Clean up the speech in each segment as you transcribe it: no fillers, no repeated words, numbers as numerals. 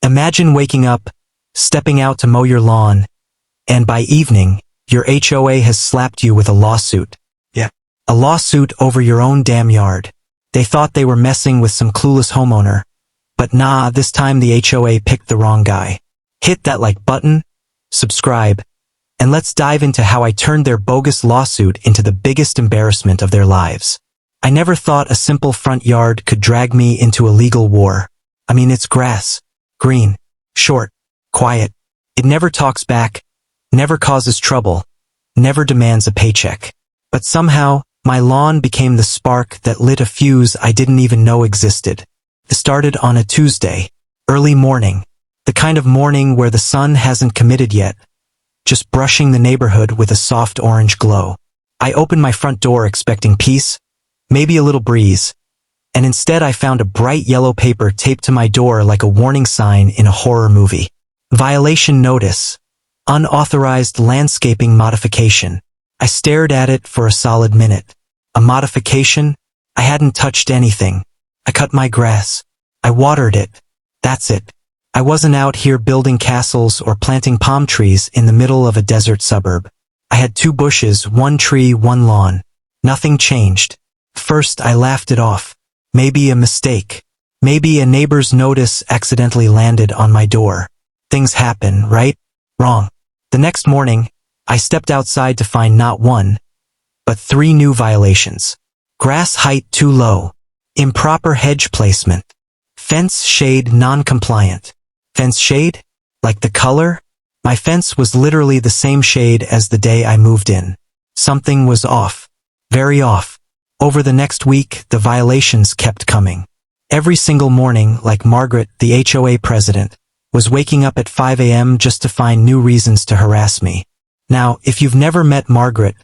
Imagine waking up, stepping out to mow your lawn, and by evening, your HOA has slapped you with a lawsuit. Yeah. A lawsuit over your own damn yard. They thought they were messing with some clueless homeowner. But nah, this time the HOA picked the wrong guy. Hit that like button, subscribe, and let's dive into how I turned their bogus lawsuit into the biggest embarrassment of their lives. I never thought a simple front yard could drag me into a legal war. I mean, it's grass, green, short, quiet. It never talks back, never causes trouble, never demands a paycheck. But somehow, my lawn became the spark that lit a fuse I didn't even know existed. It started on a Tuesday, early morning, the kind of morning where the sun hasn't committed yet, just brushing the neighborhood with a soft orange glow. I opened my front door expecting peace, maybe a little breeze, and instead I found a bright yellow paper taped to my door like a warning sign in a horror movie. Violation notice. Unauthorized landscaping modification. I stared at it for a solid minute. A modification? I hadn't touched anything. I cut my grass. I watered it. That's it. I wasn't out here building castles or planting palm trees in the middle of a desert suburb. I had 2 bushes, 1 tree, 1 lawn. Nothing changed. First, I laughed it off. Maybe a mistake. Maybe a neighbor's notice accidentally landed on my door. Things happen, right? Wrong. The next morning, I stepped outside to find not 1, but 3 new violations. Grass height too low. Improper hedge placement. Fence shade non-compliant. Fence shade? Like the color? My fence was literally the same shade as the day I moved in. Something was off. Very off. Over the next week, the violations kept coming. Every single morning, like Margaret, the HOA president, was waking up at 5 a.m. just to find new reasons to harass me. Now, if you've never met Margaret,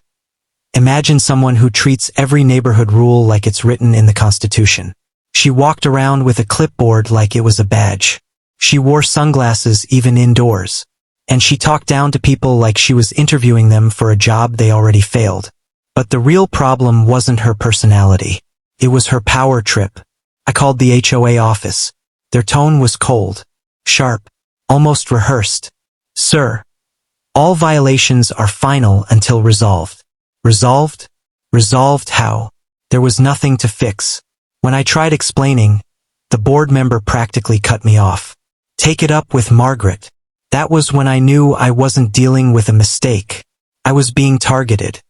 imagine someone who treats every neighborhood rule like it's written in the Constitution. She walked around with a clipboard like it was a badge. She wore sunglasses even indoors. And she talked down to people like she was interviewing them for a job they already failed. But the real problem wasn't her personality. It was her power trip. I called the HOA office. Their tone was cold, sharp, almost rehearsed. Sir, all violations are final until resolved. Resolved? Resolved how? There was nothing to fix. When I tried explaining, the board member practically cut me off. Take it up with Margaret. That was when I knew I wasn't dealing with a mistake. I was being targeted.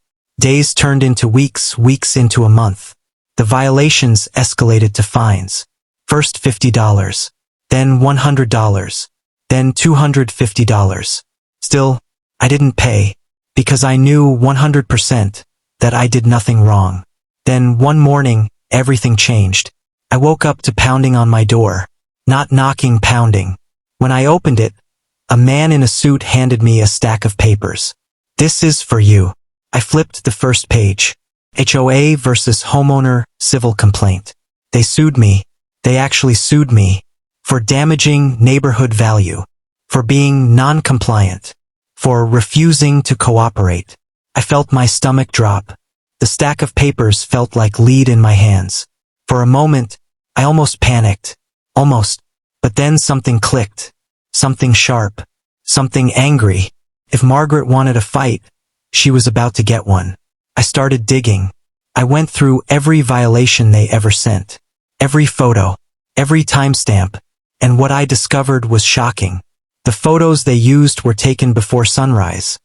Days turned into weeks, weeks into a month. The violations escalated to fines. First $50, then $100, then $250. Still, I didn't pay, because I knew 100% that I did nothing wrong. Then one morning, everything changed. I woke up to pounding on my door. Not knocking, pounding. When I opened it, a man in a suit handed me a stack of papers. This is for you. I flipped the first page. HOA versus homeowner civil complaint. They sued me. They actually sued me for damaging neighborhood value, for being non-compliant, for refusing to cooperate. I felt my stomach drop. The stack of papers felt like lead in my hands. For a moment, I almost panicked. Almost. But then something clicked. Something sharp. Something angry. If Margaret wanted a fight, she was about to get one. I started digging. I went through every violation they ever sent. Every photo. Every timestamp. And what I discovered was shocking. The photos they used were taken before sunrise,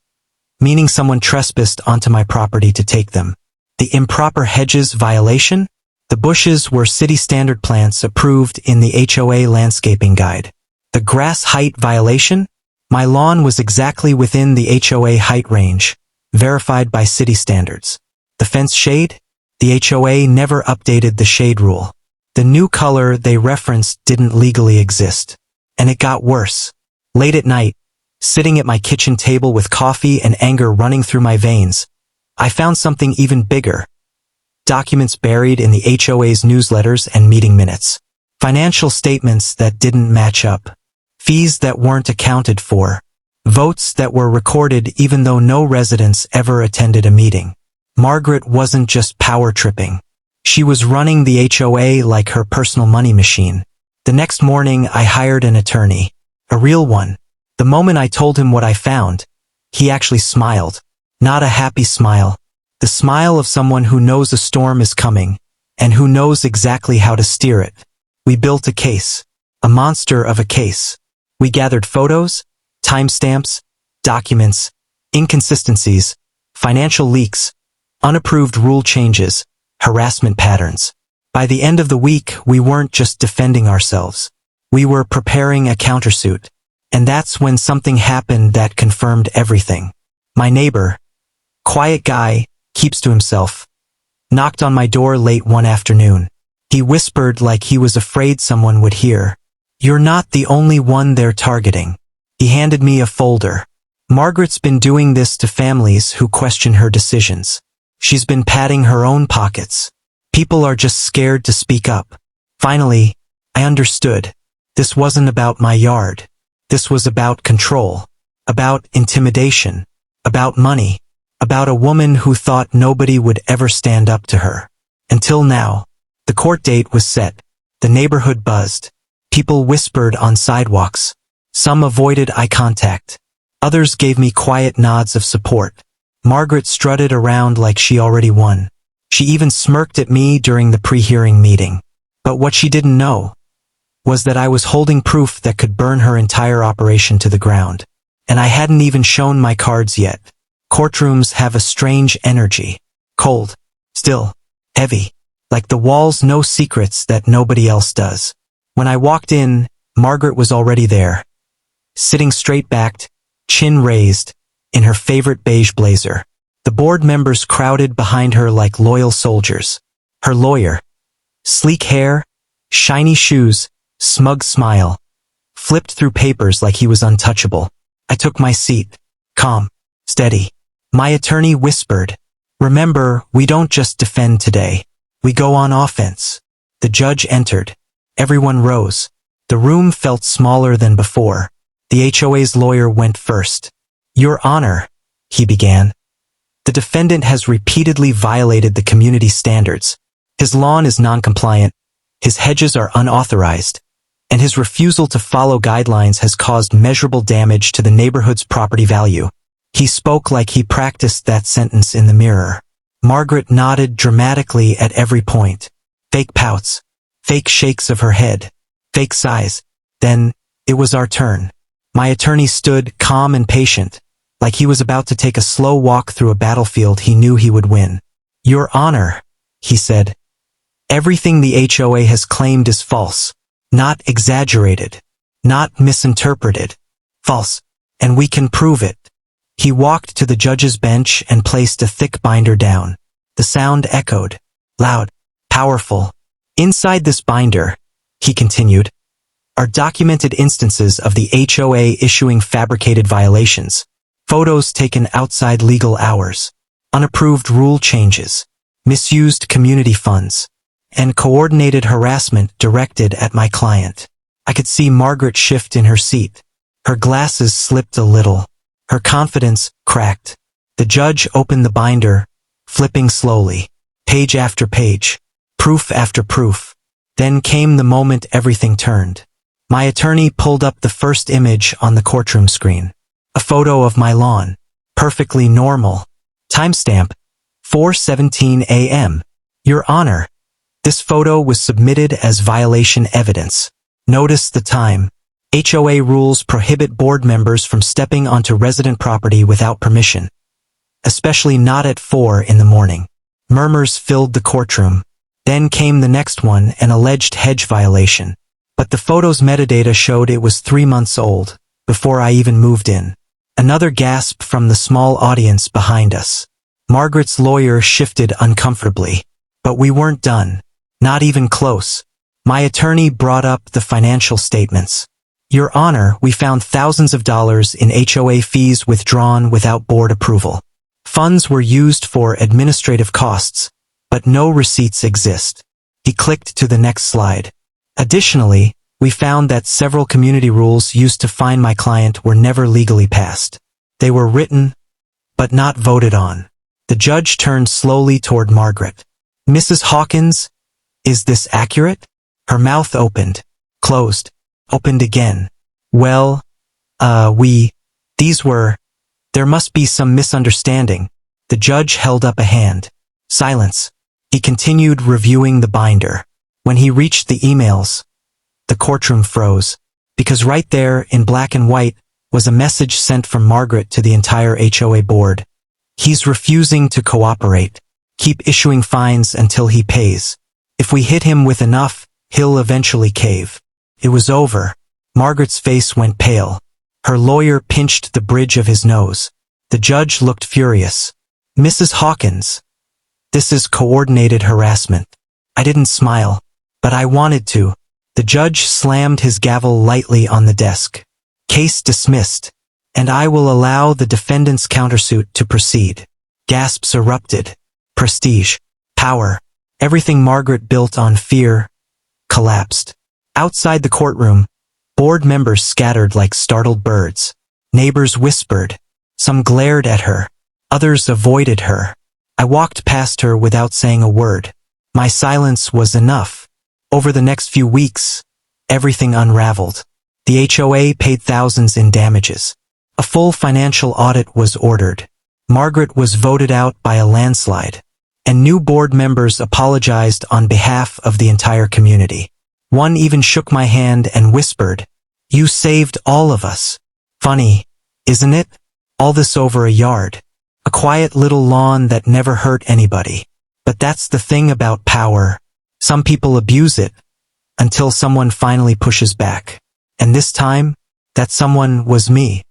meaning someone trespassed onto my property to take them. The improper hedges violation? The bushes were city standard plants approved in the HOA landscaping guide. The grass height violation? My lawn was exactly within the HOA height range, verified by city standards. The fence shade? The HOA never updated the shade rule. The new color they referenced didn't legally exist. And it got worse. Late at night, sitting at my kitchen table with coffee and anger running through my veins, I found something even bigger. Documents buried in the HOA's newsletters and meeting minutes. Financial statements that didn't match up. Fees that weren't accounted for. Votes that were recorded even though no residents ever attended a meeting. Margaret wasn't just power tripping. She was running the HOA like her personal money machine. The next morning, I hired an attorney. A real one. The moment I told him what I found, he actually smiled. Not a happy smile. The smile of someone who knows a storm is coming, and who knows exactly how to steer it. We built a case. A monster of a case. We gathered photos, timestamps, documents, inconsistencies, financial leaks, unapproved rule changes, harassment patterns. By the end of the week, we weren't just defending ourselves. We were preparing a countersuit. And that's when something happened that confirmed everything. My neighbor, quiet guy, keeps to himself, knocked on my door late one afternoon. He whispered like he was afraid someone would hear. "You're not the only one they're targeting." He handed me a folder. "Margaret's been doing this to families who question her decisions. She's been padding her own pockets. People are just scared to speak up." Finally, I understood. This wasn't about my yard. This was about control, about intimidation, about money, about a woman who thought nobody would ever stand up to her. Until now. The court date was set. The neighborhood buzzed. People whispered on sidewalks. Some avoided eye contact. Others gave me quiet nods of support. Margaret strutted around like she already won. She even smirked at me during the pre-hearing meeting. But what she didn't know was that I was holding proof that could burn her entire operation to the ground. And I hadn't even shown my cards yet. Courtrooms have a strange energy. Cold. Still. Heavy. Like the walls know secrets that nobody else does. When I walked in, Margaret was already there. Sitting straight-backed, chin raised, in her favorite beige blazer. The board members crowded behind her like loyal soldiers. Her lawyer. Sleek hair, shiny shoes, smug smile. Flipped through papers like he was untouchable. I took my seat. Calm. Steady. My attorney whispered, "Remember, we don't just defend today. We go on offense." The judge entered. Everyone rose. The room felt smaller than before. The HOA's lawyer went first. "Your Honor," he began. "The defendant has repeatedly violated the community standards. His lawn is non-compliant, his hedges are unauthorized, and his refusal to follow guidelines has caused measurable damage to the neighborhood's property value." He spoke like he practiced that sentence in the mirror. Margaret nodded dramatically at every point. Fake pouts. Fake shakes of her head. Fake sighs. Then, it was our turn. My attorney stood calm and patient, like he was about to take a slow walk through a battlefield he knew he would win. "Your Honor," he said, "everything the HOA has claimed is false. Not exaggerated. Not misinterpreted. False. And we can prove it." He walked to the judge's bench and placed a thick binder down. The sound echoed. Loud. Powerful. "Inside this binder," he continued, "are documented instances of the HOA issuing fabricated violations, photos taken outside legal hours, unapproved rule changes, misused community funds, and coordinated harassment directed at my client." I could see Margaret shift in her seat. Her glasses slipped a little. Her confidence cracked. The judge opened the binder, flipping slowly, page after page, proof after proof. Then came the moment everything turned. My attorney pulled up the first image on the courtroom screen. A photo of my lawn. Perfectly normal. Timestamp, 4:17 a.m. "Your Honor, this photo was submitted as violation evidence. Notice the time. HOA rules prohibit board members from stepping onto resident property without permission. Especially not at 4 in the morning." Murmurs filled the courtroom. Then came the next one, an alleged hedge violation. But the photo's metadata showed it was 3 months old, before I even moved in. Another gasp from the small audience behind us. Margaret's lawyer shifted uncomfortably. But we weren't done. Not even close. My attorney brought up the financial statements. "Your Honor, we found thousands of dollars in HOA fees withdrawn without board approval. Funds were used for administrative costs, but no receipts exist." He clicked to the next slide. "Additionally, we found that several community rules used to fine my client were never legally passed. They were written, but not voted on." The judge turned slowly toward Margaret. "Mrs. Hawkins, is this accurate?" Her mouth opened, closed, opened again. Well, there must be some misunderstanding. The judge held up a hand. Silence. He continued reviewing the binder. When he reached the emails, the courtroom froze, because right there, in black and white, was a message sent from Margaret to the entire HOA board. He's refusing to cooperate. Keep issuing fines until he pays. If we hit him with enough, he'll eventually cave. It was over. Margaret's face went pale. Her lawyer pinched the bridge of his nose. The judge looked furious. Mrs. Hawkins, this is coordinated harassment. I didn't smile, but I wanted to. The judge slammed his gavel lightly on the desk. Case dismissed, and I will allow the defendant's countersuit to proceed. Gasps erupted. Prestige, power, everything Margaret built on fear, collapsed. Outside the courtroom, board members scattered like startled birds. Neighbors whispered. Some glared at her. Others avoided her. I walked past her without saying a word. My silence was enough. Over the next few weeks, everything unraveled. The HOA paid thousands in damages. A full financial audit was ordered. Margaret was voted out by a landslide, and new board members apologized on behalf of the entire community. One even shook my hand and whispered, "You saved all of us." Funny, isn't it? All this over a yard. A quiet little lawn that never hurt anybody. But that's the thing about power. Some people abuse it, until someone finally pushes back. And this time, that someone was me.